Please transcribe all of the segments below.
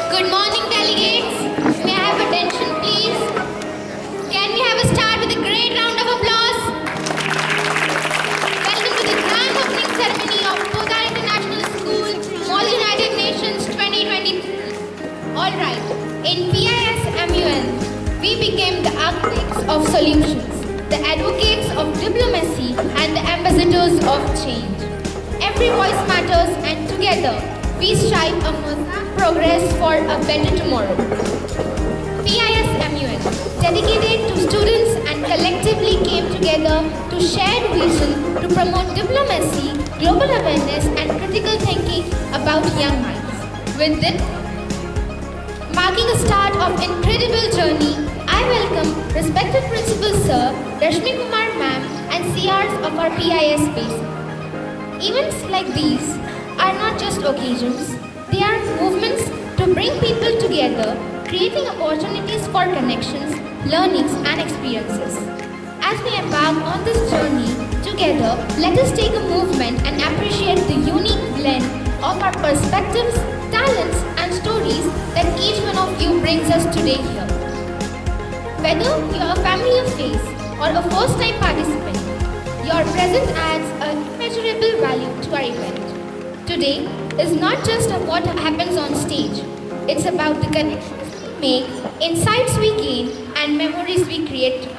Good morning, delegates. May I have attention, please? Can we have a start with a great round of applause? Welcome to the grand opening ceremony of Podar International School, Mall United Nations 2023. All right, in PISMUN, we became the architects of solutions, the advocates of diplomacy, and the ambassadors of change. Every voice matters, and together, we strive for progress for a better tomorrow. PISMUN, dedicated to students and collectively came together to share vision to promote diplomacy, global awareness, and critical thinking about young minds. With this, marking a start of incredible journey, I welcome respected Principal Sir Rashmi Kumar Ma'am and CRs of our PIS Besa. Events like these are not just occasions, they are movements to bring people together, creating opportunities for connections, learnings, and experiences. As we embark on this journey together, let us take a movement and appreciate the unique blend of our perspectives, talents, and stories that each one of you brings us today here. Whether you are a familiar face or a first-time participant, your presence adds an immeasurable value to our event. Today is not just what happens on stage, it's about the connections we make, insights we gain, and memories we create.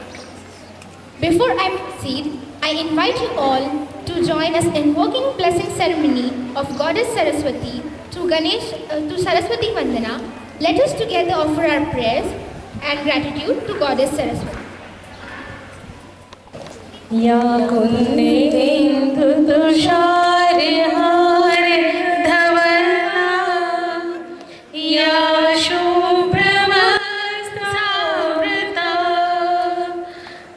Before I proceed, I invite you all to join us in invoking blessing ceremony of Goddess Saraswati to Saraswati Vandana. Let us together offer our prayers and gratitude to Goddess Saraswati. या कुन्देन्दु तुषारहार धवला या शुभ्रवस्त्रावृता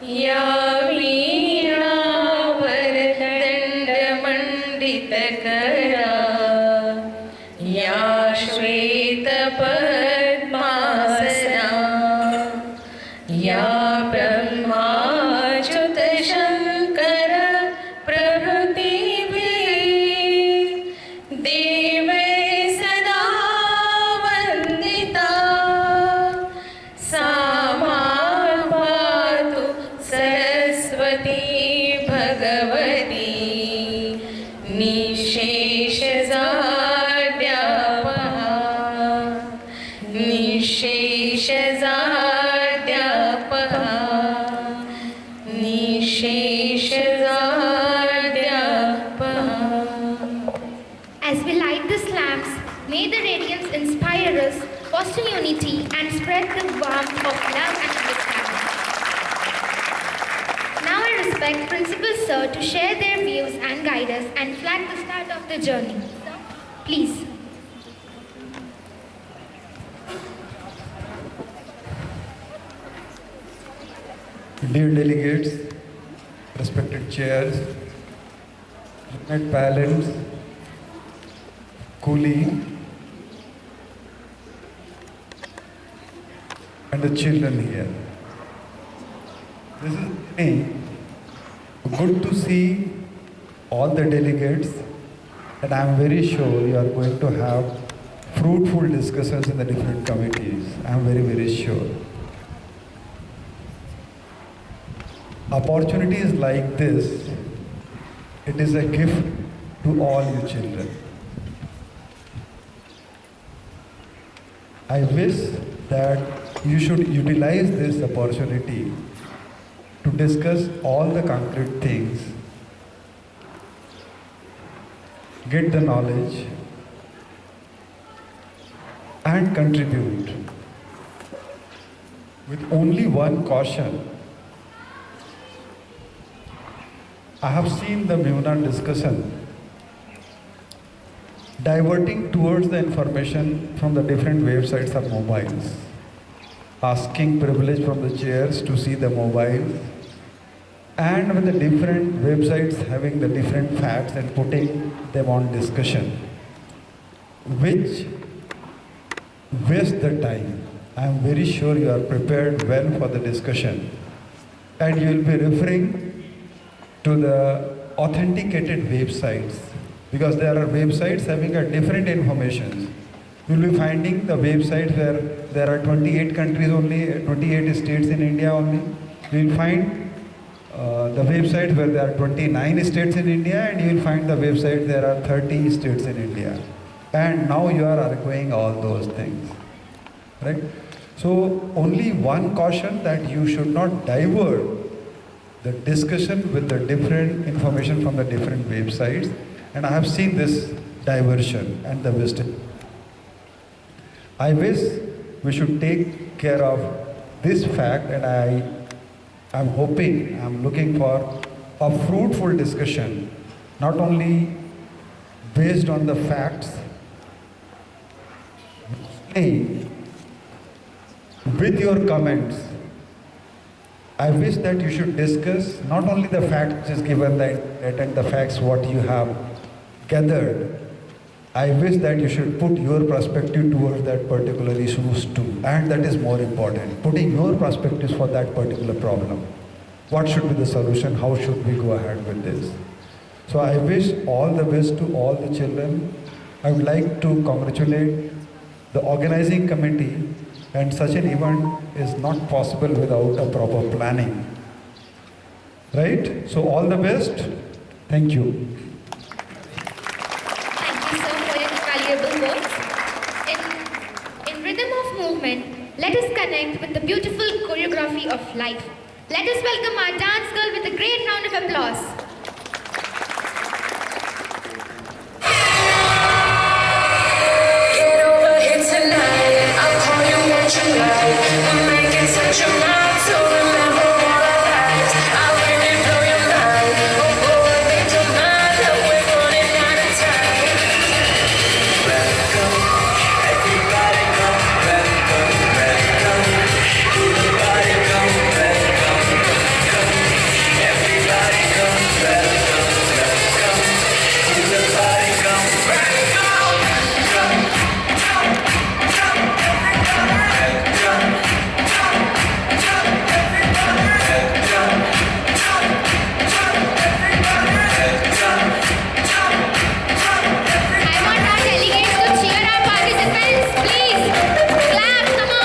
या वीणावरदण्डमण्डितकरा या श्वेतपद्मासना या शंकर प्रभृतिभिः देवै सदा वन्दिता सा मां पातु Saraswati Bhagwati निःशेषजाड्यापहा निःशेषजाड्यापहा As we light these lamps, may the radiance inspire us, foster unity, and spread the warmth of love and understanding. Now I respect Principal Sir to share their views and guide us and flag the start of the journey. Please. Dear delegates, respected chairs, respected parents, colleagues, and the children here. This is good to see all the delegates, and I am very sure you are going to have fruitful discussions in the different committees. I am very, very sure. Opportunities like this, it is a gift to all you children. I wish that you should utilize this opportunity to discuss all the concrete things, get the knowledge, and contribute. With only one caution, I have seen the Muna discussion diverting towards the information from the different websites of mobiles, asking privilege from the chairs to see the mobiles, and with the different websites having the different facts and putting them on discussion, which waste the time. I am very sure you are prepared well for the discussion, and you will be referring to the authenticated websites, because there are websites having a different information You will be finding the websites where there are 28 countries only, 28 states in India only. You will find the websites where there are 29 states in India, and you will find the website there are 30 states in India. And now you are arguing all those things, right? So only one caution, that you should not divert the discussion with the different information from the different websites. And I have seen this diversion and the wastage. I wish we should take care of this fact, and I'm hoping, I'm looking for a fruitful discussion, not only based on the facts, with your comments. I wish that you should discuss not only the facts which is given the internet and the facts what you have gathered. I wish that you should put your perspective towards that particular issues too, and that is more important, putting your perspectives for that particular problem. What should be the solution? How should we go ahead with this? So I wish all the best to all the children. I would like to congratulate the organizing committee, and such an event is not possible without a proper planning. Right? So all the best. Thank you. Thank you, sir, for your valuable words. In rhythm of movement, let us connect with the beautiful choreography of life. Let us welcome our dance girl with a great round of applause. Get over here tonight. I'll call you what you like. We'll make it touch your mind. So remember all our lives. I'll really blow your mind. Oh boy, make your mind up. We're running out of time. Welcome, everybody come. Welcome, welcome. Everybody come. Welcome, welcome. Everybody come. Welcome, welcome. Everybody come. I want our delegates to cheer our participants, please. Clap, come on.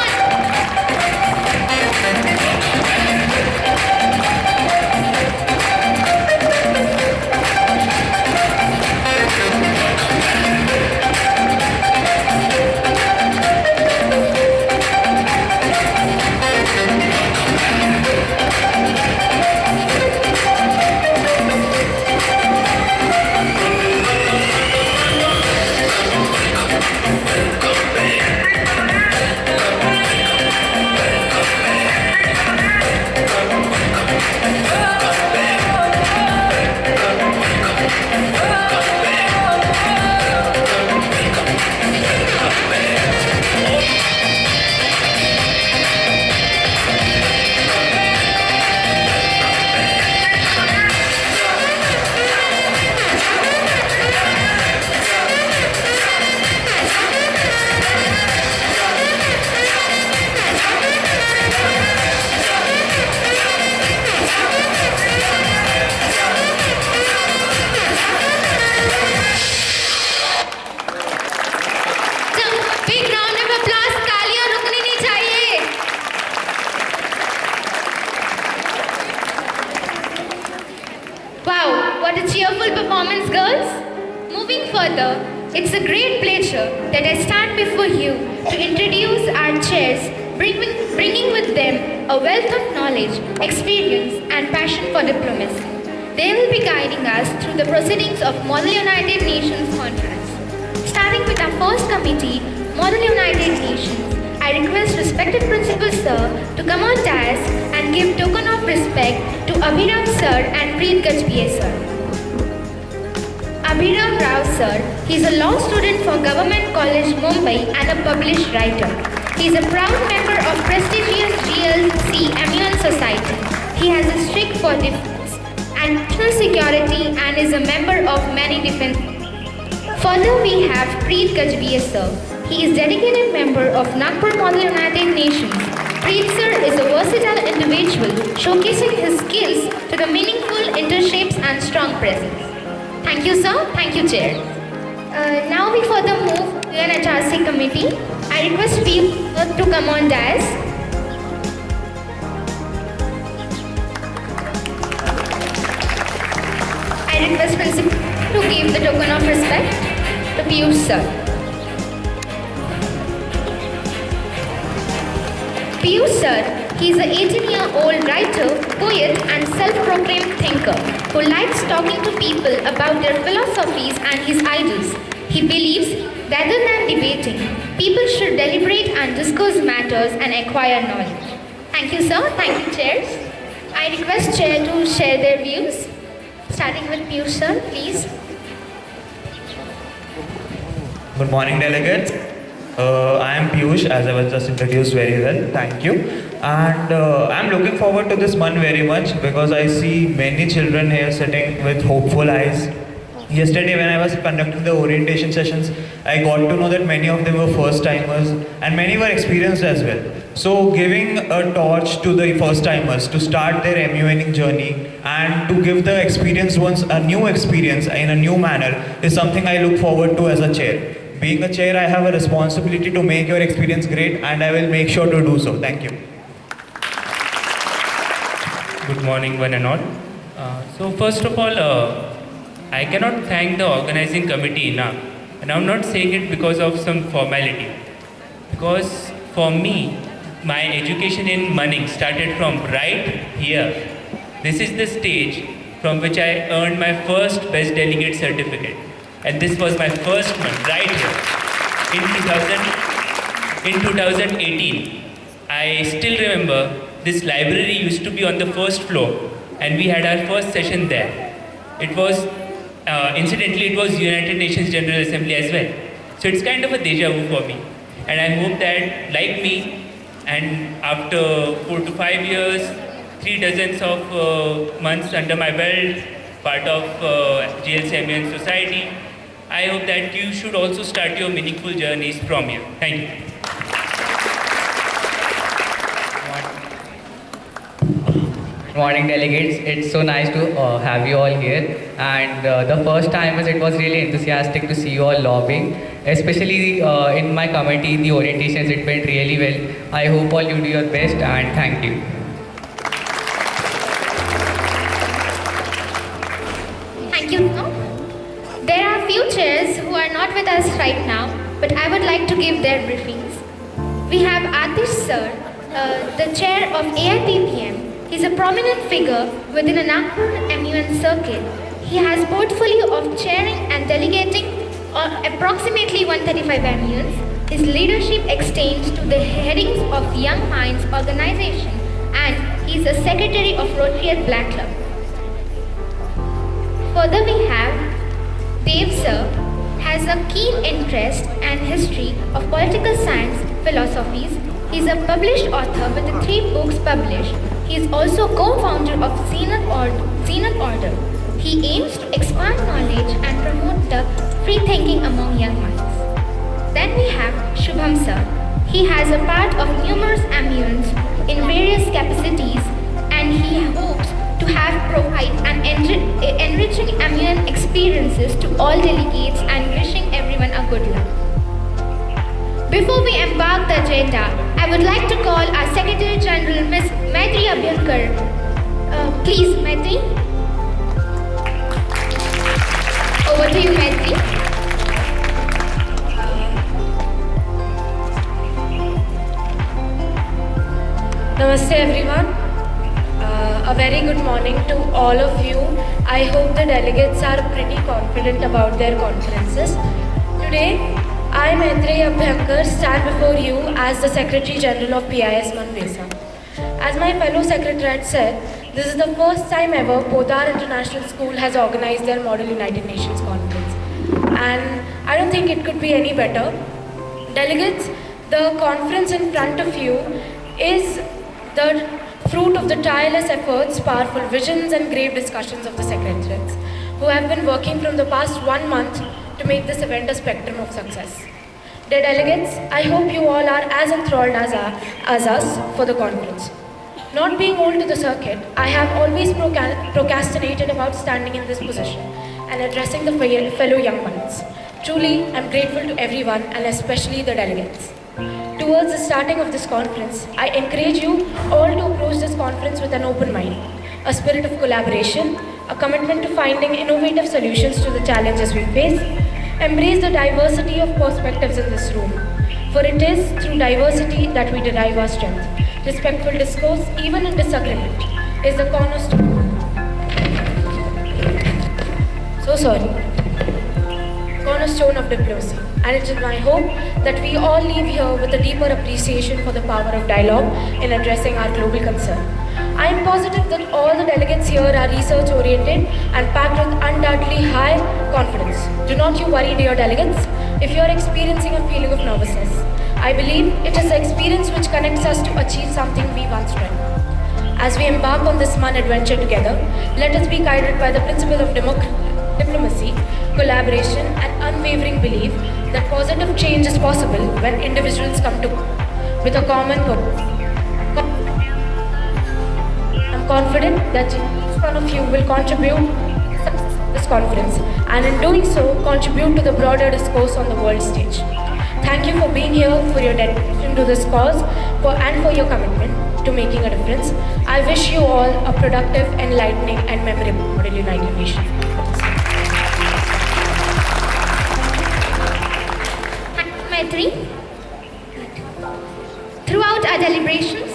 Big round of applause. तालियां रुकनी नहीं चाहिए. Wow, what a cheerful performance, girls. Moving further, it's a great pleasure that I stand before you to introduce our chairs, bringing with them a wealth of knowledge, experience, and passion for diplomacy. They will be guiding us through the proceedings of Model United Nations Conference. Starting with our first committee, Model United Nations, I request respected Principal Sir to come on dais and give token of respect to Abhirav Sir and Preet Gajbhai Sir. Abhirav Rao Sir, he is a law student for Government College Mumbai and a published writer. He is a proud member of prestigious GLC Amiens Society. He has a strict for defense and national security and is a member of many defense. Further, we have Preet Gajbhai Sir. He is dedicated member of Nagpur Model United Nations. Preet Sir is a versatile individual, showcasing his skills to the meaningful internships and strong presence. Thank you, sir. Thank you, Chair. Now we further move UNHRC committee. I request P to come on dais. I request principal to give the token of respect to Piyush sir. Piyush sir, he is an 18-year-old writer, poet and self-proclaimed thinker who likes talking to people about their philosophies and his idols. He believes, rather than debating, people should deliberate and discuss matters and acquire knowledge. Thank you sir, thank you chairs. I request chair to share their views. Starting with Piyush sir, please. Good morning, delegates. I am Piyush, as I was just introduced very well. Thank you. And I'm looking forward to this month very much because I see many children here sitting with hopeful eyes. Yesterday, when I was conducting the orientation sessions, I got to know that many of them were first timers and many were experienced as well. So, giving a torch to the first timers to start their MUNing journey and to give the experienced ones a new experience in a new manner is something I look forward to as a chair. Being a chair, I have a responsibility to make your experience great and I will make sure to do so. Thank you. Good morning, one and all. So first of all, I cannot thank the organizing committee enough. And I'm not saying it because of some formality. Because for me, my education in Manning started from right here. This is the stage from which I earned my first Best Delegate certificate. And this was my first one right here in 2018. I still remember this library used to be on the first floor and we had our first session there. It was, incidentally, it was United Nations General Assembly as well. So it's kind of a deja vu for me. And I hope that, like me, and after 4 to 5 years, 3 dozens of months under my belt, part of GLCMN society, I hope that you should also start your meaningful journeys from here. Thank you. Good morning, delegates. It's so nice to have you all here. And the first timers, it was really enthusiastic to see you all lobbying. Especially in my committee, the orientations, it went really well. I hope all you do your best and thank you. Thank you. There are few chairs who are not with us right now, but I would like to give their briefings. We have Atish sir, the chair of AIPPM. He's a prominent figure within the Nagpur MUN circuit. He has portfolio of chairing and delegating approximately 135 MUNs. His leadership extends to the headings of Young Minds organization and he is a secretary of Rotary at Black Club. Further we have Dev sir has a keen interest and history of political science philosophies. He is a published author with the 3 books published. He is also co-founder of Zenith Order. He aims to expand knowledge and promote the free thinking among young minds. Then we have Shubham sir. He has a part of numerous MUNs in various capacities and he hopes to have provide an enriching MUN experiences to all delegates and wishing everyone a good luck. Before we embark the agenda, I would like to call our Secretary General Ms. Maitri Abhyankar. Please, Maitri. Over to you, Maitri. Namaste everyone. A very good morning to all of you. I hope the delegates are pretty confident about their conferences. Today, I, Maitri Abhyankar, stand before you as the Secretary General of PIS Besa. As my fellow secretary had said, this is the first time ever Podar International School has organized their Model United Nations Conference. And I don't think it could be any better. Delegates, the conference in front of you is the fruit of the tireless efforts, powerful visions and grave discussions of the secretaries who have been working from the past 1 month to make this event a spectrum of success. Dear delegates, I hope you all are as enthralled as us for the conference. Not being old to the circuit, I have always procrastinated about standing in this position and addressing the fellow young minds. Truly, I'm grateful to everyone and especially the delegates. Towards the starting of this conference, I encourage you all to approach this conference with an open mind, a spirit of collaboration, a commitment to finding innovative solutions to the challenges we face. Embrace the diversity of perspectives in this room, for it is through diversity that we derive our strength. Respectful discourse, even in disagreement, is the cornerstone. Cornerstone of diplomacy. And it is my hope that we all leave here with a deeper appreciation for the power of dialogue in addressing our global concern. I am positive that all the delegates here are research oriented and packed with undoubtedly high confidence. Do not you worry, dear delegates, if you are experiencing a feeling of nervousness. I believe it is the experience which connects us to achieve something we once dreamt. As we embark on this fun adventure together, let us be guided by the principle of diplomacy, collaboration, and unwavering belief that positive change is possible when individuals come together with a common purpose. I'm confident that each one of you will contribute to this conference and in doing so contribute to the broader discourse on the world stage. Thank you for being here, for your dedication to this cause, and for your commitment to making a difference. I wish you all a productive, enlightening, and memorable Model United Nations. Maitri. Throughout our deliberations,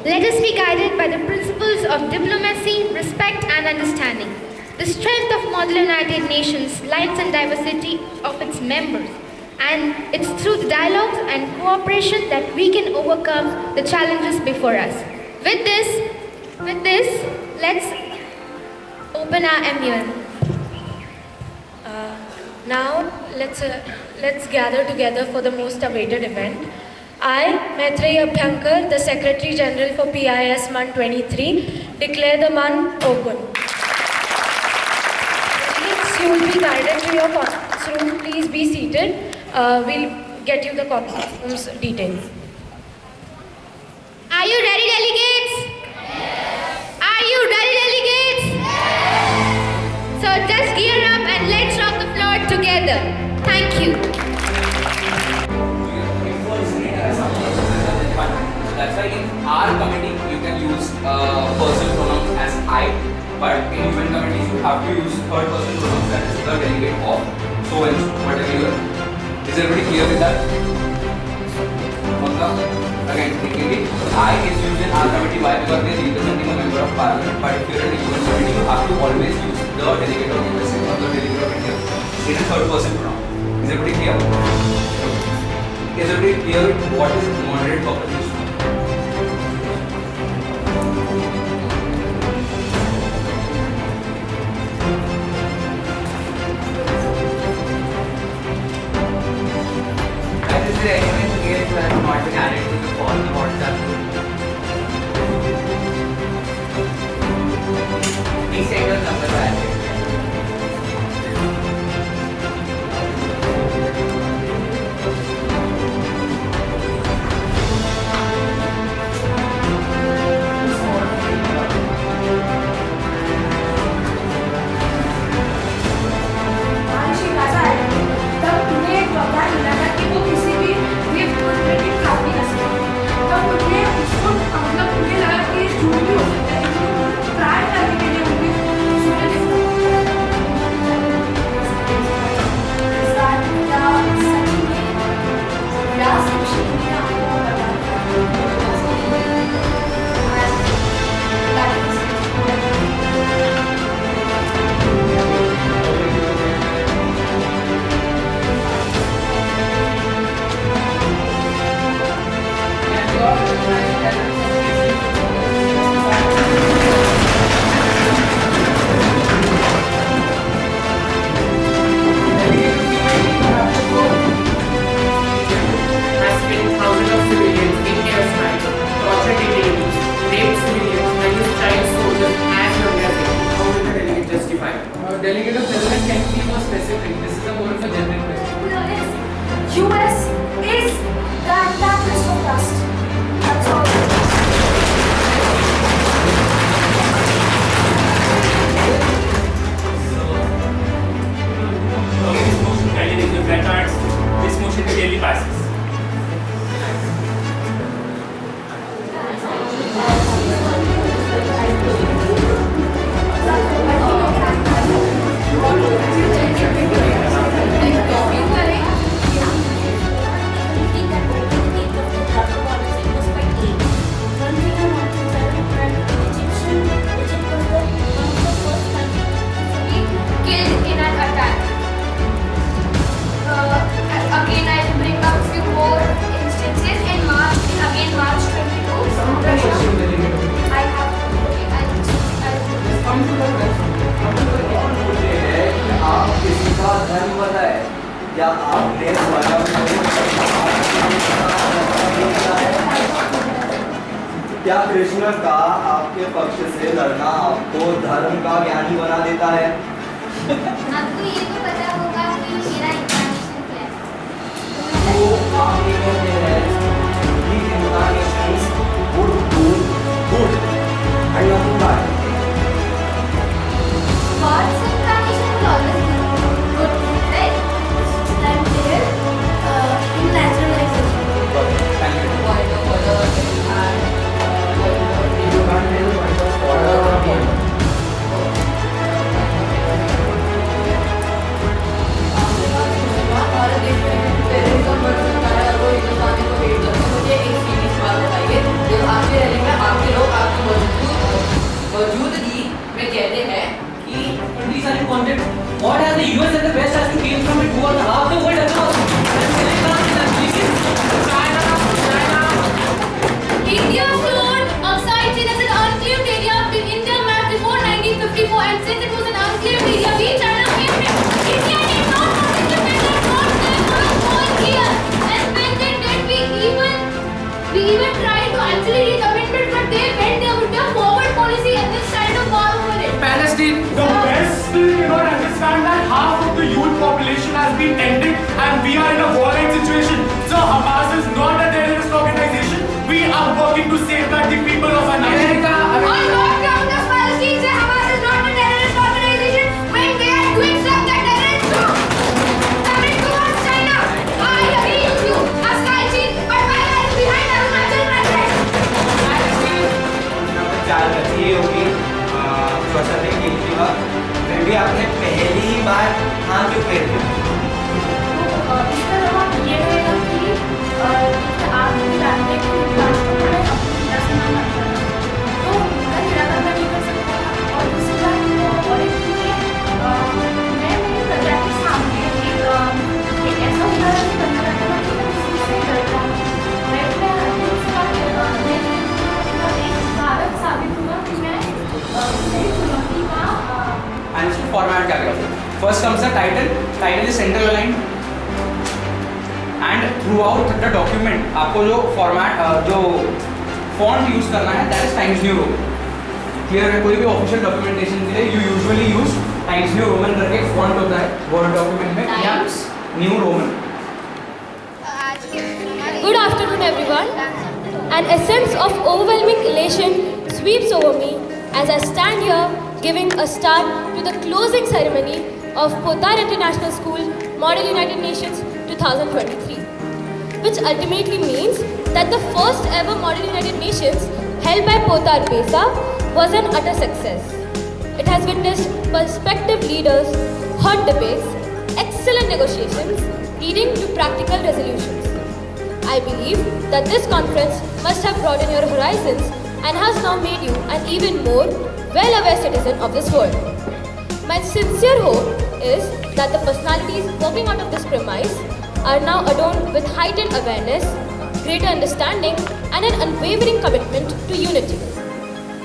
let us be guided by the principles of diplomacy, respect, and understanding. The strength of Model United Nations lies in diversity of its members, and it's through the dialogues and cooperation that we can overcome the challenges before us. With this, let's open our MUN. Now, let's gather together for the most awaited event. I, Maitreyi Abhyankar, the Secretary General for PIS MUN 23, declare the MUN open. You will be guided to your conference room. Please be seated. We'll get you the conference room's details. Are you ready, delegates? Yes. Are you ready, delegates? Yes. So just gear up and let's rock the floor together. Thank you. That's why in our committee you can use personal pronouns as I, but in event committees you have to use third person pronouns, that is the delegate of so and so, whatever you are. Is everybody clear with that? Again, technically, I is used in our committee. Why? Because they are representing a member of parliament. But if you are in the event committee, you have to always use the delegate of USA or the delegate of India in a third person pronoun. Is everybody clear? Is everybody clear with what is moderate purpose? Is there anyone here who has not been added to the call, the WhatsApp group? Please send your number back. तब तुम्हें पता नहीं लगा कि वो किसी भी gift को हाथी कर सकते क्या कृष्ण का आपके पक्ष से लड़ना आपको धर्म का ज्ञानी बना देता है? आपको ये तो पता होगा कि मेरा इंcarnation क्या है। तो आप ये कहते हैं कि incarnations would do good and not bad. God's incarnation will always do good, right? That is in naturalization. Thank you. मौजूदगी में कहते हैं कि countries are in conflict. What has the US and the West has to gain from it? Who are the half the world across? India stood outside China as an unclaimed area in India map before 1954, and since it was an unclaimed area, we China claimed it. India did not want independence, not claim for a whole year. And when they did, we even tried to actually recommend it, but they went there with their forward policy and this kind of war over it. Palestine. The West still cannot understand that half of the youth population has been ended and we are in a warring situation. So Hamas is not a terrorist organization. We are working to safeguard the people of our nation. On what ground does Palestine say Hamas is not a terrorist organization when they are doing stuff that terrorists do? Coming towards China, I agree with you, a sky chief, but my life behind Arunachal Pradesh. चार बची होगी स्वच्छता की सेवा में भी आपने पहली ही बार हाँ क्यों फेर दिया? इसका जवाब ये रहेगा कि आप भी जानते हैं कि राष्ट्र में अपनी पिता से मांगा था, तो उनका निराकरण नहीं कर सकता था। और दूसरी बात और एक ये मैं मेरी प्रजा के सामने एक ऐसा उदाहरण बनना चाहता हूँ कि मैं किसी से डरता हूँ। मैं उसका एक भारत साबित हुआ कि मैं सही चुनौती का And इसको format क्या करें? First comes the title. Title is central aligned. And throughout the document आपको जो format जो font use करना है that is Times New Roman. Clear है? कोई भी official documentation के लिए you usually use Times New Roman करके एक font होता है Word document में या New Roman. Good afternoon, everyone. An essence of overwhelming elation sweeps over me as I stand here giving a start to the closing ceremony of Podar International School Model United Nations 2023, which ultimately means that the first ever Model United Nations held by Podar Besa was an utter success. It has witnessed perspective leaders, hot debates, excellent negotiations leading to practical resolutions. I believe that this conference must have broadened your horizons and has now made you an even more well-aware citizen of this world. My sincere hope is that the personalities working out of this premise are now adorned with heightened awareness, greater understanding, and an unwavering commitment to unity.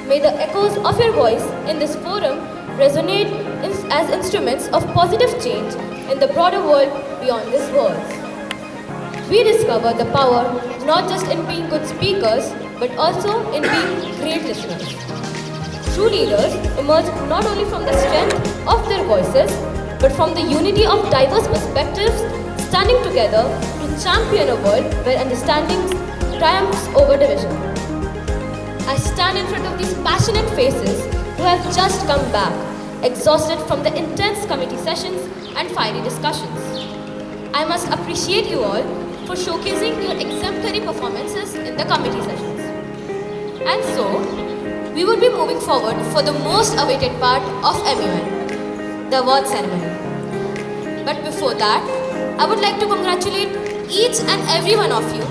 May the echoes of your voice in this forum resonate as instruments of positive change in the broader world beyond these walls. We discover the power not just in being good speakers, but also in being great listeners. True leaders emerge not only from the strength of their voices, but from the unity of diverse perspectives standing together to champion a world where understanding triumphs over division. I stand in front of these passionate faces who have just come back, exhausted from the intense committee sessions and fiery discussions. I must appreciate you all for showcasing your exemplary performances in the committee sessions. And so, we would be moving forward for the most awaited part of MUN, the award ceremony. But before that, I would like to congratulate each and every one of you,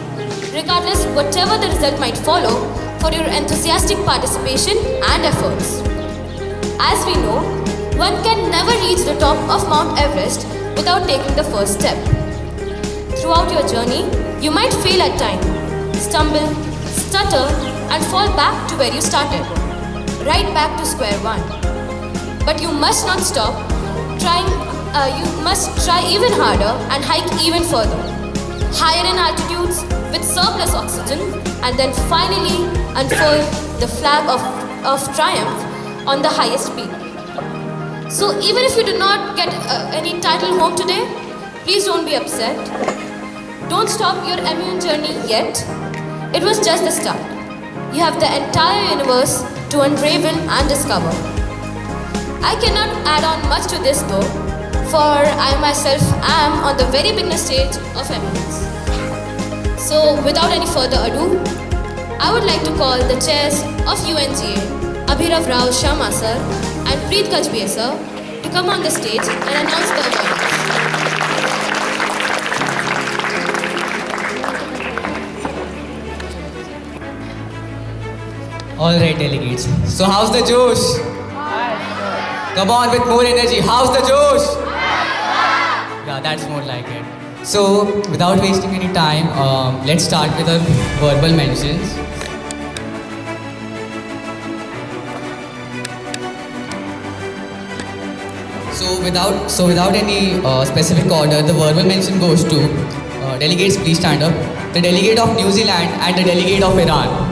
regardless whatever the result might follow, for your enthusiastic participation and efforts. As we know, one can never reach the top of Mount Everest without taking the first step. Throughout your journey, you might fail at times, stumble, stutter, and fall back to where you started, right back to square one. But you must not stop trying. You must try even harder and hike even further, higher in altitudes, with surplus oxygen and then finally unfurl the flag of triumph on the highest peak. So even if you do not get any title home today, please don't be upset. Don't stop your immune journey yet. It was just the start. You have the entire universe to unravel and discover. I cannot add on much to this though, for I myself am on the very beginner stage of eminence. So without any further ado, I would like to call the chairs of UNGA, Abhirav Rao Sharma sir and Preet Besa to come on the stage and announce the awards. Alright delegates, so how's the Josh? Come on with more energy, how's the Josh? Yeah, that's more like it. So without wasting any time, let's start with our verbal mentions. So without any specific order, the verbal mention goes to delegates, please stand up. The delegate of New Zealand and the delegate of Iran.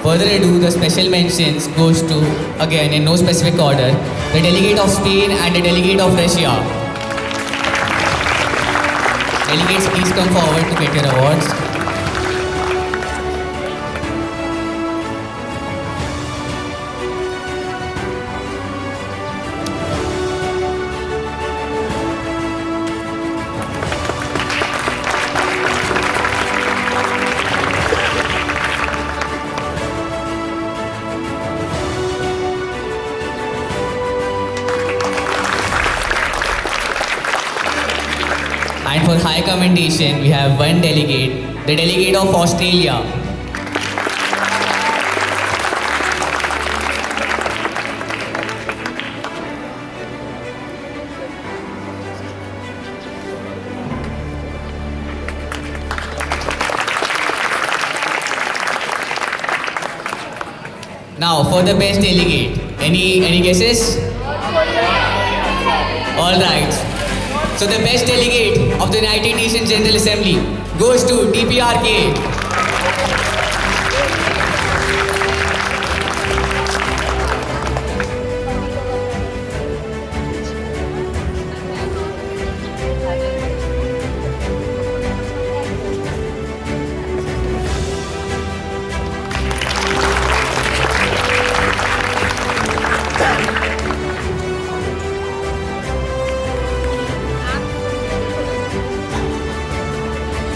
Further ado, the special mentions goes to, again in no specific order, the delegate of Spain and the delegate of Russia. Delegates, please come forward to get your awards. And for high commendation, we have one delegate, the delegate of Australia. Now for the best delegate, any guesses? All right. So the best delegate of the United Nations General Assembly goes to DPRK.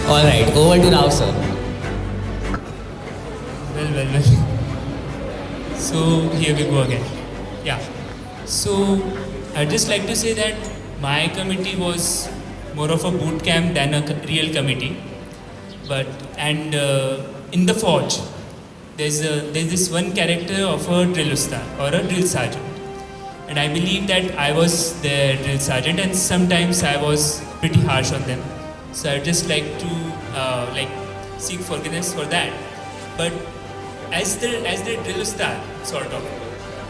Alright, over to Rao sir. Well. So here we go again. Yeah. So I'd just like to say that my committee was more of a boot camp than a real committee. And in the Forge, there's this one character of a drill ustad or a drill sergeant. And I believe that I was their drill sergeant and sometimes I was pretty harsh on them. So I'd just like to seek forgiveness for that. But as the drill ustad, sort of,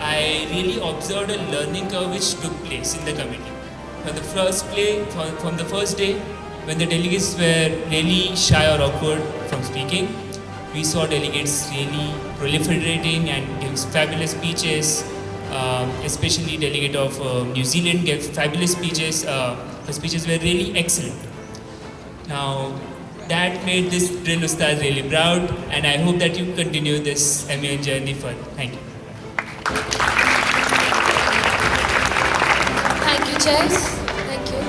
I really observed a learning curve which took place in the committee. From the first day, when the delegates were really shy or awkward from speaking, we saw delegates really proliferating and giving fabulous speeches. Especially delegate of New Zealand gave fabulous speeches. Her speeches were really excellent. Now, that made this drill ustad really proud, and I hope that you continue this MEN journey further. Thank you. Thank you, chairs. Thank you.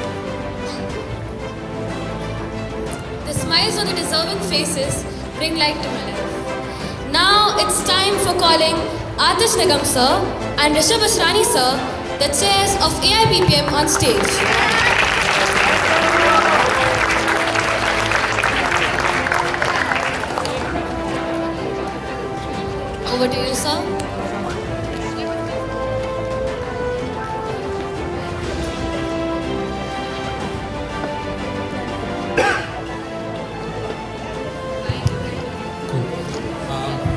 The smiles on the deserving faces bring light to my life. it's time for calling Atish Nigam sir and Rishabh Asrani sir, the chairs of AIBPM, on stage. Over to you, sir.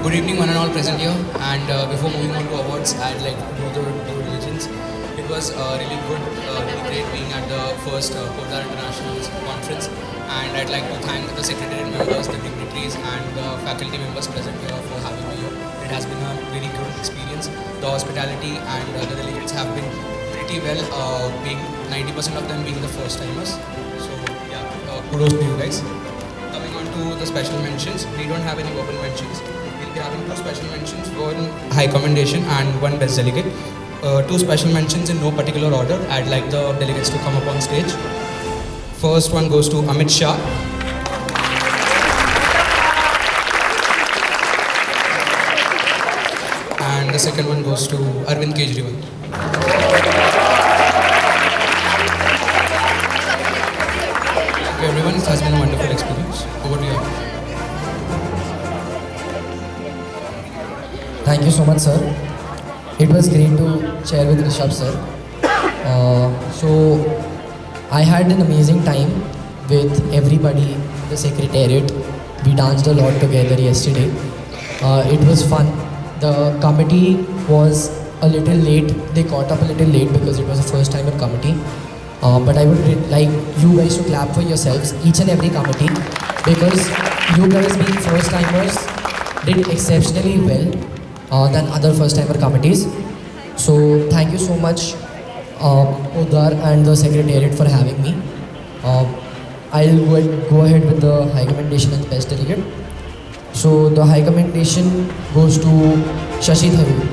Good evening, one and all present here. And before moving on to awards, I'd like to do the due diligence. It was really good, really great being at the first Podar International Conference. And I'd like to thank the secretariat members, the dignitaries, and the faculty members present here for having me here. It has been a very good experience. The hospitality and the delegates have been pretty well, being 90% of them being the first timers. So yeah, kudos to you guys. Coming on to the special mentions, we don't have any verbal mentions. We'll be having 2 special mentions, 1 high commendation and 1 best delegate. 2 special mentions in no particular order. I'd like the delegates to come up on stage. First one goes to Amit Shah. And the second one goes to Arvind Kejriwal. Thank you everyone, it has been a wonderful experience. Over to you. Thank you so much, sir. It was great to share with Rishabh, sir. So, I had an amazing time with everybody, the secretariat. We danced a lot together yesterday. It was fun. The committee was a little late. They caught up a little late because it was a first time in committee. But I would like you guys to clap for yourselves, each and every committee, because you guys being first timers did exceptionally well than other first timer committees. So thank you so much, Podar and the secretariat, for having me. I'll go ahead with the high commendation and the best delegate. So the high commendation goes to Shashi Tharoor.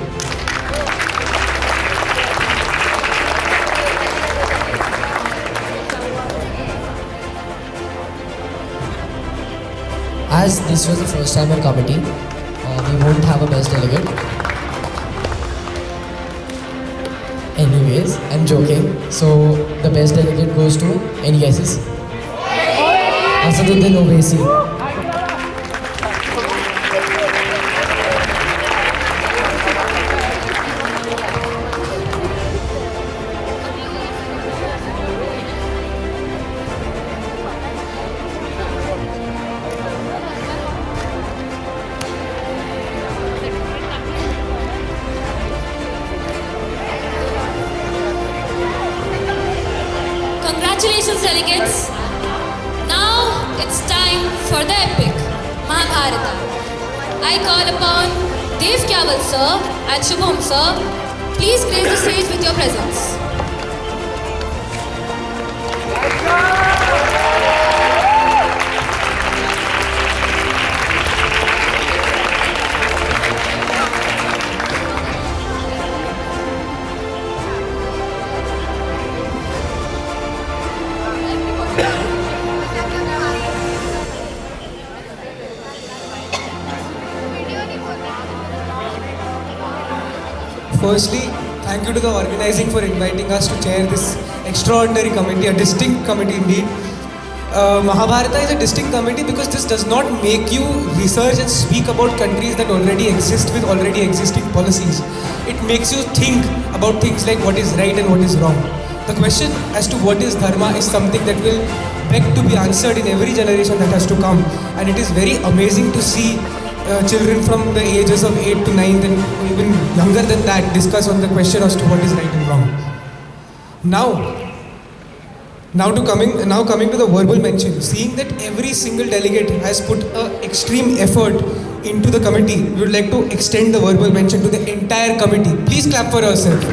As this was the first timer committee, we won't have a best delegate. Anyways, I'm joking. So the best delegate goes to any guesses? Asaduddin Owaisi. Congratulations, delegates. Now it's time for the epic Mahabharata. I call upon Dev Kyawal sir and Shubham sir. Please grace the stage with your presence. Firstly, thank you to the organizing for inviting us to chair this extraordinary committee, a distinct committee indeed. Mahabharata is a distinct committee because this does not make you research and speak about countries that already exist with already existing policies. It makes you think about things like what is right and what is wrong. The question as to what is dharma is something that will beg to be answered in every generation that has to come. And it is very amazing to see children from the ages of 8 to 9 and even younger than that discuss on the question as to what is right and wrong. Now coming to the verbal mention, seeing that every single delegate has put an extreme effort into the committee, we would like to extend the verbal mention to the entire committee. Please clap for yourself.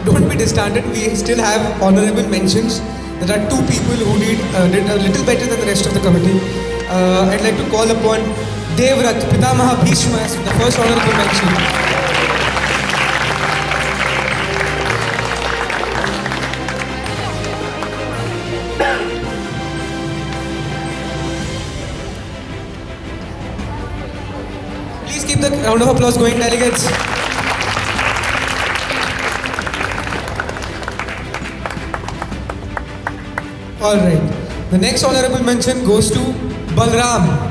Don't be disheartened, we still have honorable mentions. There are 2 people who did a little better than the rest of the committee. I'd like to call upon Devrat Pitamaha Bhishma as the first honorable mention. keep the round of applause going, delegates. All right. The next honorable mention goes to Balram.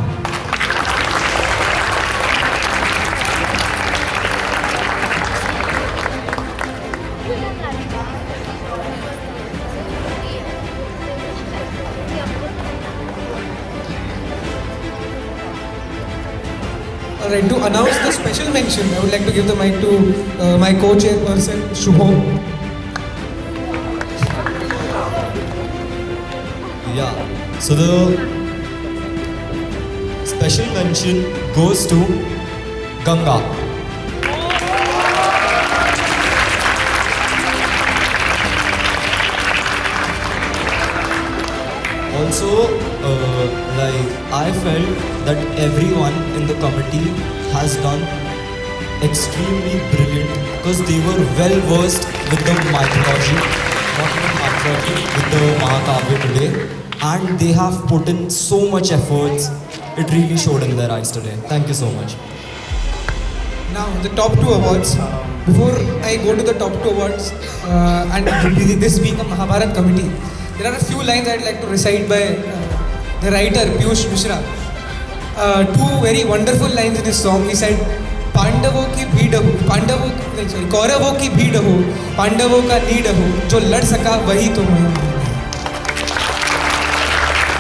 All right. To announce the special mention, I would like to give the mic to my co-chairperson, Shubham. Yeah, so the special mention goes to Ganga. Also, I felt that everyone in the committee has done extremely brilliant because they were well versed with the mythology, not even mythology, with the Mahakavya today. And they have put in so much efforts. It really showed in their eyes today. Thank you so much. Now, the top 2 awards. Before I go to the top 2 awards, and this being a Mahabharat committee, there are a few lines I'd like to recite by the writer Piyush Mishra. 2 very wonderful lines in his song. He said, पांडवों की भीड़ हो, कौरवों की भीड़ हो, पांडवों का नीड हो, जो लड़ सका वही तो मैं हूं.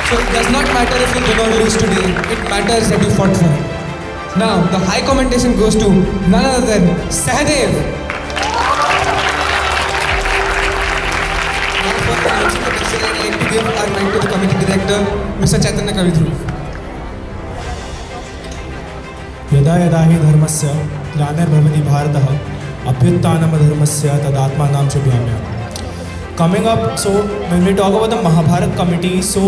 So it does not matter if you do not lose today, it matters that you fought for it. Now, the high commendation goes to none other than Sahadev. Now for announcing the message, I'd like to give our mic to the committee director, Mr. Chaitanya Kavithru. यदा यदा हि धर्मस्य ग्लानिर्भवति भारतः अभ्युत्थानमधर्मस्य तदात्मानं शुभयाम्यहम्. Coming up, so when we talk about the Mahabharat committee, so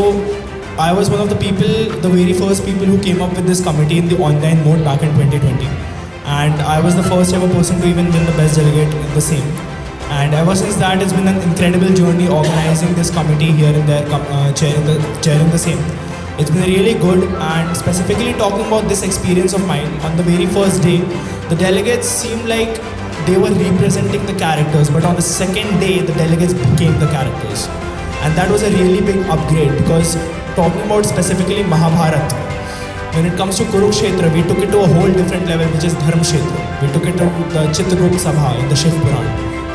I was one of the people, the very first people who came up with this committee in the online mode back in 2020. And I was the first ever person to even win the best delegate in the same. And ever since that, it's been an incredible journey organizing this committee here and there, chairing the same. It's been really good, and specifically talking about this experience of mine, on the very first day, the delegates seemed like they were representing the characters, but on the second day, the delegates became the characters. And that was a really big upgrade, because talking about specifically Mahabharat, when it comes to Kurukshetra, we took it to a whole different level, which is Dharmkshetra. We took it to the Chitragup Sabha in the Shiv Puran,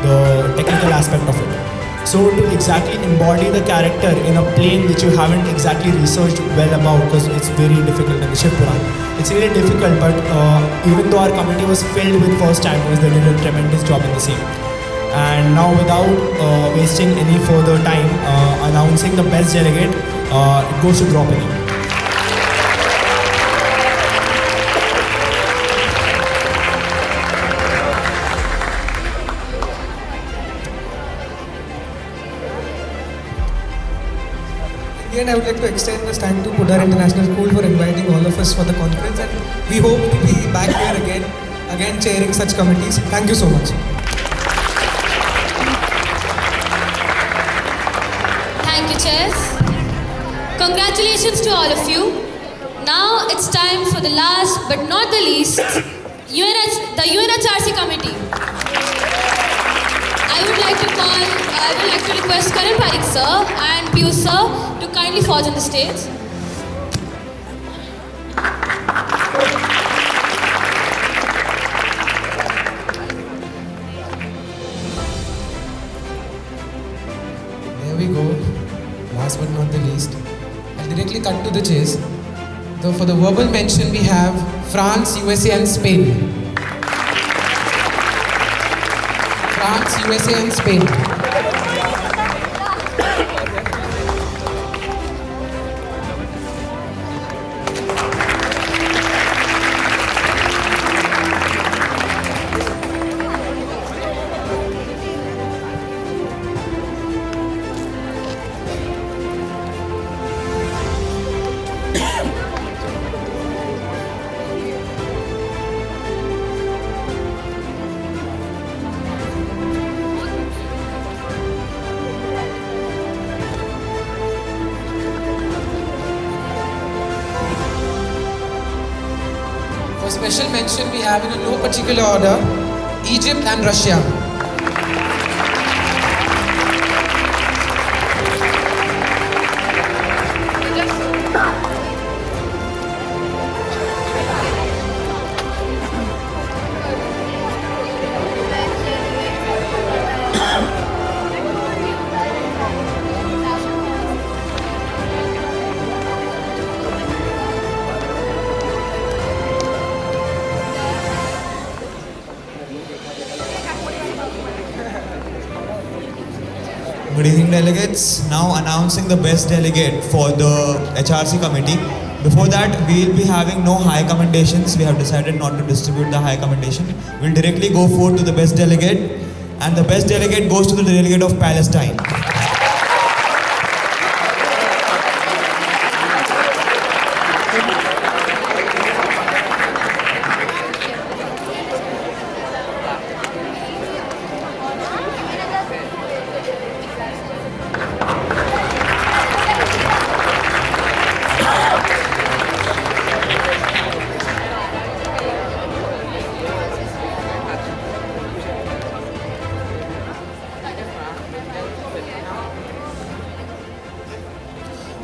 the technical aspect of it. So to exactly embody the character in a plane which you haven't exactly researched well about, because it's very difficult in the Shiv Puran. It's really difficult, but even though our committee was filled with first timers, they did a tremendous job in the same. And now, without wasting any further time, announcing the best delegate, it goes to Draupadi. And I would like to extend this thank to Podar International School for inviting all of us for the conference, and we hope to be back here again chairing such committees. Thank you so much. Thank you, chairs. Congratulations to all of you. Now it's time for the last but not the least, the UNHRC committee. I would like to request Karan Parikh sir and Piyush sir to kindly forge on the stage. There we go. Last but not the least, I'll directly cut to the chase. So for the verbal mention, we have France, USA and Spain. France, USA and Spain. special mention we have in no particular order, Egypt and Russia. Good evening, delegates. Now announcing the best delegate for the HRC committee. Before that, we will be having no high commendations. We have decided not to distribute the high commendation. We'll directly go forward to the best delegate, and the best delegate goes to the delegate of Palestine.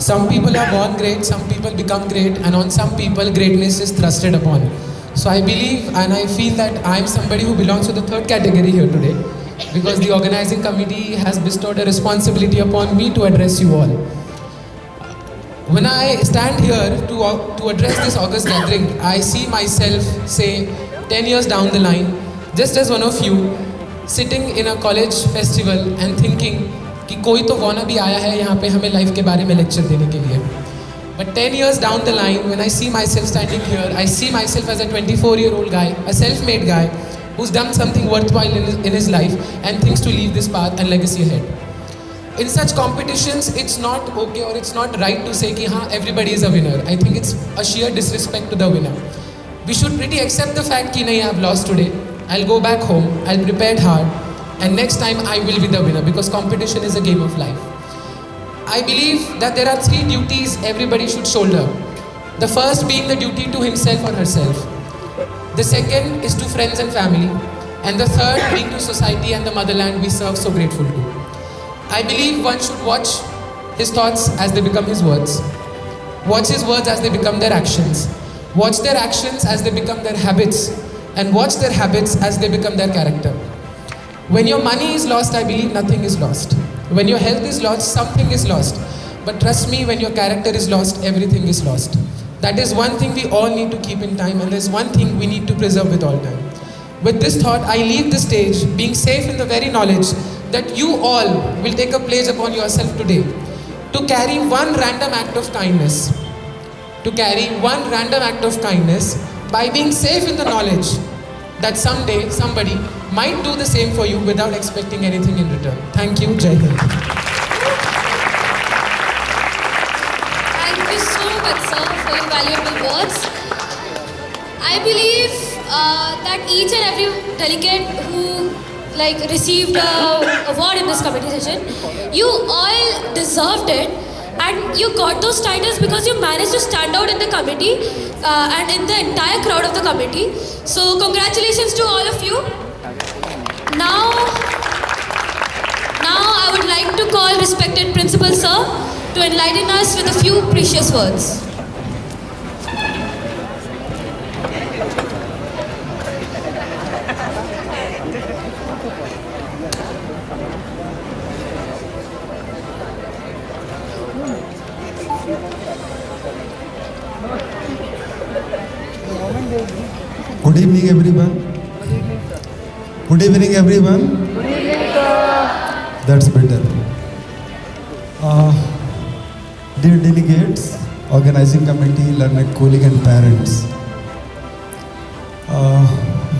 Some people are born great, some people become great, and on some people greatness is thrusted upon. So I believe and I feel that I am somebody who belongs to the third category here today, because the organizing committee has bestowed a responsibility upon me to address you all. When I stand here to address this August gathering, I see myself, say, 10 years down the line, just as one of you, sitting in a college festival and thinking कि कोई तो वाना भी आया है यहाँ पे हमें लाइफ के बारे में लेक्चर देने के लिए. But 10 years down the line, when I see myself standing here, I see myself as a 24-year-old guy, a self-made guy, who's done something worthwhile in his life and thinks to leave this path and legacy ahead. In such competitions, it's not okay or it's not right to say कि हाँ everybody is a winner. I think it's a sheer disrespect to the winner. We should pretty accept the fact कि नहीं, I've lost today. I'll go back home. I'll prepare hard. And next time I will be the winner, because competition is a game of life. I believe that there are 3 duties everybody should shoulder. The first being the duty to himself or herself. The second is to friends and family. And the third being to society and the motherland we serve so grateful to. I believe one should watch his thoughts as they become his words. Watch his words as they become their actions. Watch their actions as they become their habits. And watch their habits as they become their character. When your money is lost, I believe nothing is lost. When your health is lost, something is lost. But trust me, when your character is lost, everything is lost. That is one thing we all need to keep in time, and there's one thing we need to preserve with all time. With this thought, I leave the stage, being safe in the very knowledge that you all will take a pledge upon yourself today to carry one random act of kindness. To carry one random act of kindness by being safe in the knowledge that someday somebody might do the same for you without expecting anything in return. Thank you. Jai Hind. Thank you so much, sir, for your valuable words. I believe that each and every delegate who received an award in this committee session, you all deserved it, and you got those titles because you managed to stand out in the committee and in the entire crowd of the committee. So congratulations to all of you. Now I would like to call respected Principal Sir to enlighten us with a few precious words. Good evening, everyone. Good evening, everyone. Good evening, sir. That's better. Dear delegates, organizing committee, learned colleague and parents.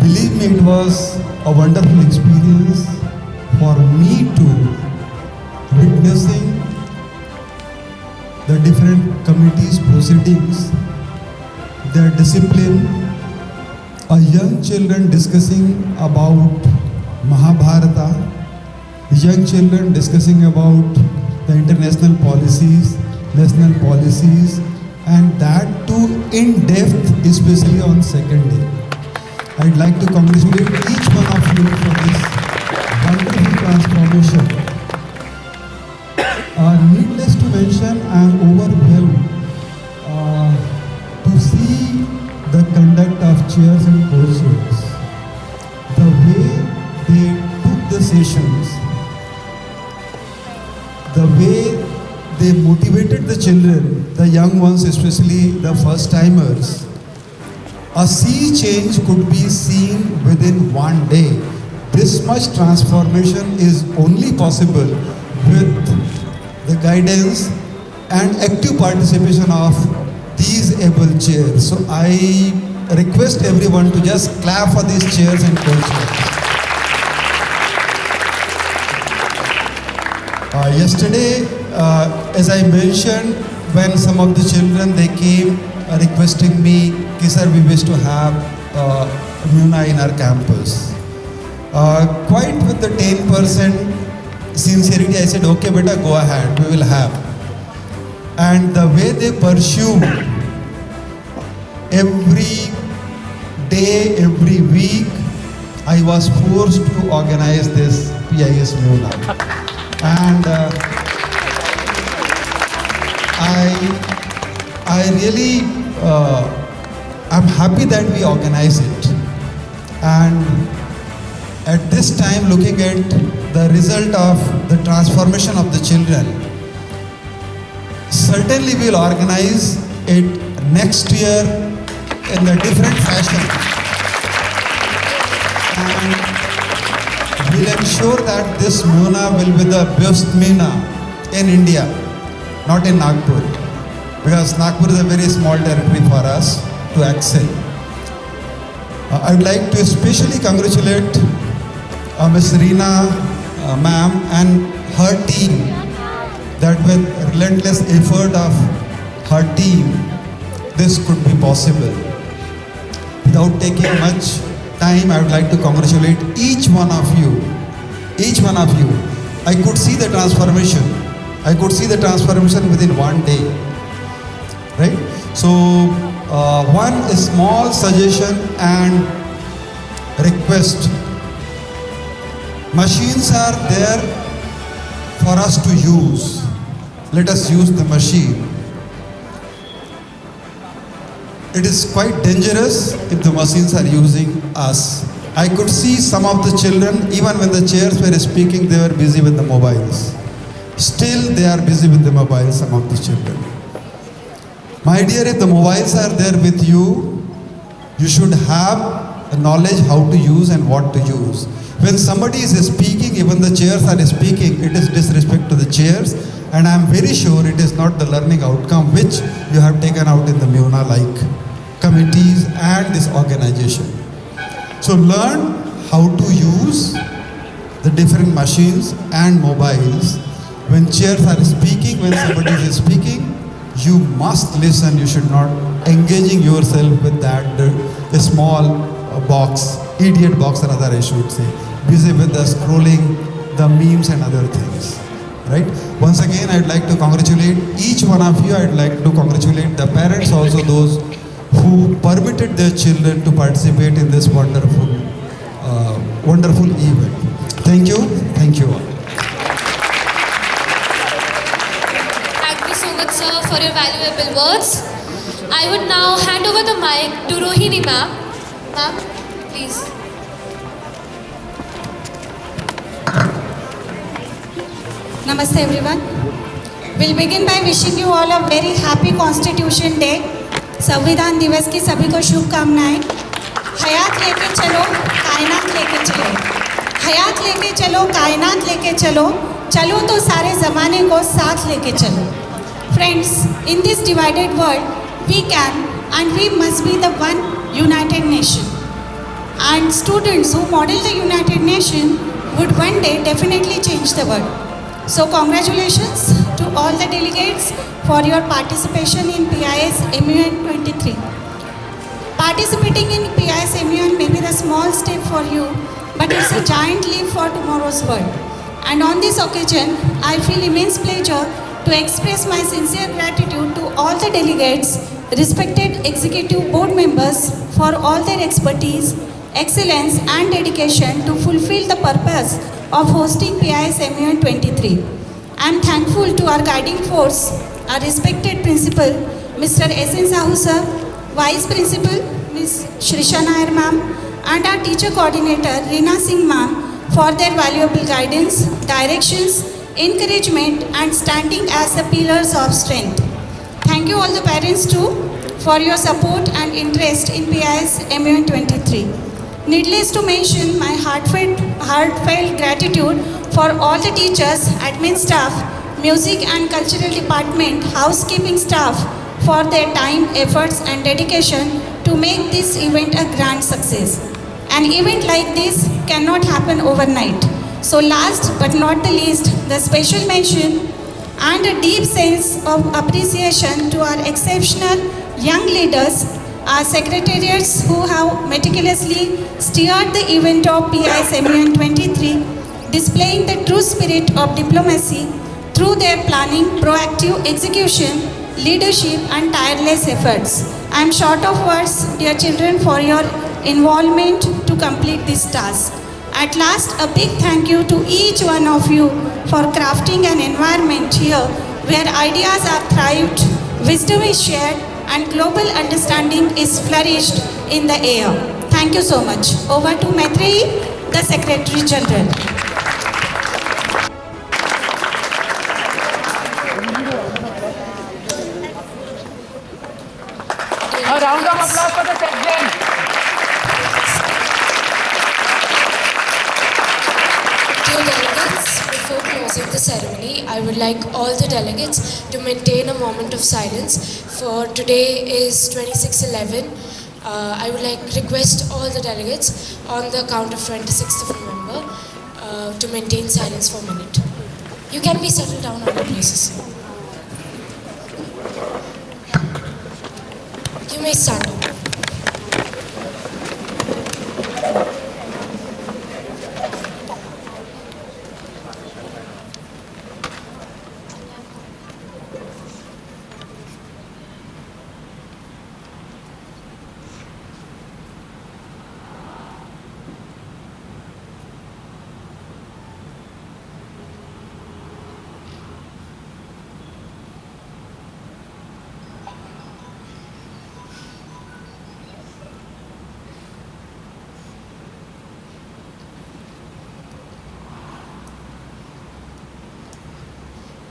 Believe me, it was a wonderful experience for me to witnessing the different committees' proceedings, their discipline, a young children discussing about Mahabharata, young children discussing about the international policies, national policies, and that too in depth, especially on second day. I'd like to congratulate each one of you for this wonderful transformation. Needless to mention, I am overwhelmed to see the conduct of chairs and co-chairs. The way they took the sessions, the way they motivated the children, the young ones, especially the first timers. A sea change could be seen within one day. This much transformation is only possible with the guidance and active participation of these able chairs. So I request everyone to just clap for these chairs and co-chairs. Yesterday, as I mentioned, when some of the children they came requesting me, "Ki sir, we wish to have Muna in our campus." Quite with the 10% sincerity, I said, "Okay, beta, go ahead, we will have." And the way they pursue every day, every week, I was forced to organize this PIS Muna. And I really, I'm happy that we organize it. And at this time, looking at the result of the transformation of the children, certainly we'll organize it next year in a different fashion. And we'll ensure that this Muna will be the best Muna in India, not in Nagpur, because Nagpur is a very small territory for us to excel. I would like to especially congratulate Ms. Reena ma'am and her team, that with relentless effort of her team, this could be possible. Without taking much time, I would like to congratulate each one of you. Each one of you. I could see the transformation. I could see the transformation within one day. Right? So, one small suggestion and request. Machines are there for us to use. Let us use the machine. It is quite dangerous if the machines are using us. I could see some of the children, even when the chairs were speaking, they were busy with the mobiles. Still, they are busy with the mobiles, some of the children. My dear, if the mobiles are there with you, you should have the knowledge how to use and what to use. When somebody is speaking, even the chairs are speaking, it is disrespect to the chairs, and I am very sure it is not the learning outcome which you have taken out in the Muna like committees and this organization. So learn how to use the different machines and mobiles. When chairs are speaking, when somebody is speaking, you must listen. You should not engaging yourself with that small box, idiot box, rather I should say, busy with the scrolling, the memes and other things. Right? Once again, I'd like to congratulate each one of you. I'd like to congratulate the parents, also those who permitted their children to participate in this wonderful, wonderful event. Thank you. Thank you all. Thank you so much, sir, for your valuable words. I would now hand over the mic to Rohini ma'am. Ma'am, please. Namaste everyone. We'll begin by wishing you all a very happy Constitution Day. संविधान दिवस की सभी को शुभकामनाएं. हयात लेके चलो, कायनात लेके चलो. हयात लेके चलो, कायनात लेके चलो. चलो तो सारे ज़माने को साथ लेके चलो. Friends, in this divided world, we can and we must be the one united nation. And students who model the United Nation would one day definitely change the world. So congratulations to all the delegates for your participation in PIS MUN 23. Participating in PIS MUN may be the small step for you, but it's a giant leap for tomorrow's world. And on this occasion, I feel immense pleasure to express my sincere gratitude to all the delegates respected executive board members for all their expertise, excellence and dedication to fulfill the purpose of hosting PIS MUN 23. I am thankful to our guiding force, our respected principal, Mr. S.N. Sahu sir, Vice Principal, Ms. Shrisha Nair ma'am, and our teacher coordinator, Reena Singh ma'am, for their valuable guidance, directions, encouragement, and standing as the pillars of strength. Thank you all the parents too for your support and interest in PIS MUN 23. Needless to mention my heartfelt gratitude for all the teachers, admin staff, music and cultural department, housekeeping staff for their time, efforts and dedication to make this event a grand success. An event like this cannot happen overnight. So last but not the least, the special mention and a deep sense of appreciation to our exceptional young leaders, our secretariats who have meticulously steered the event of PIS MUN 23, displaying the true spirit of diplomacy through their planning, proactive execution, leadership and tireless efforts. I am short of words, dear children, for your involvement to complete this task. At last, a big thank you to each one of you for crafting an environment here where ideas are thrived, wisdom is shared, and global understanding is flourished in the air. Thank you so much. Over to Maitreyi, the Secretary General. A round of applause for the Secretary. Dear delegates, before closing the ceremony, I would like all the delegates to maintain a moment of silence. For today is 26/11. I would like request all the delegates on the count of 26th of November to maintain silence for a minute. You can be settled down on your places. You may stand up.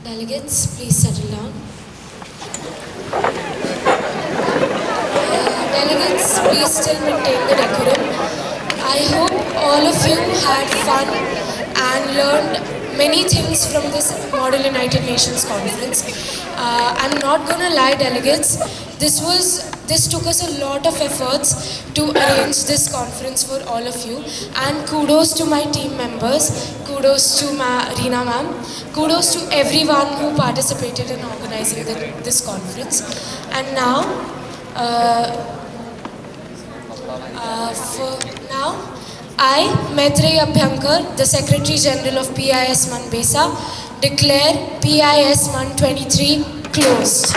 Delegates, please settle down. Delegates, please still maintain the decorum. I hope all of you had fun and learned many things from this Model United Nations conference. I'm not gonna lie, delegates, this took us a lot of efforts to arrange this conference for all of you, and kudos to my team members, kudos to Reena ma'am, kudos to everyone who participated in organizing this conference. And now, I, Maitreyi Abhyankar, the Secretary General of PIS MUN Besa, declare PIS MUN 23 closed.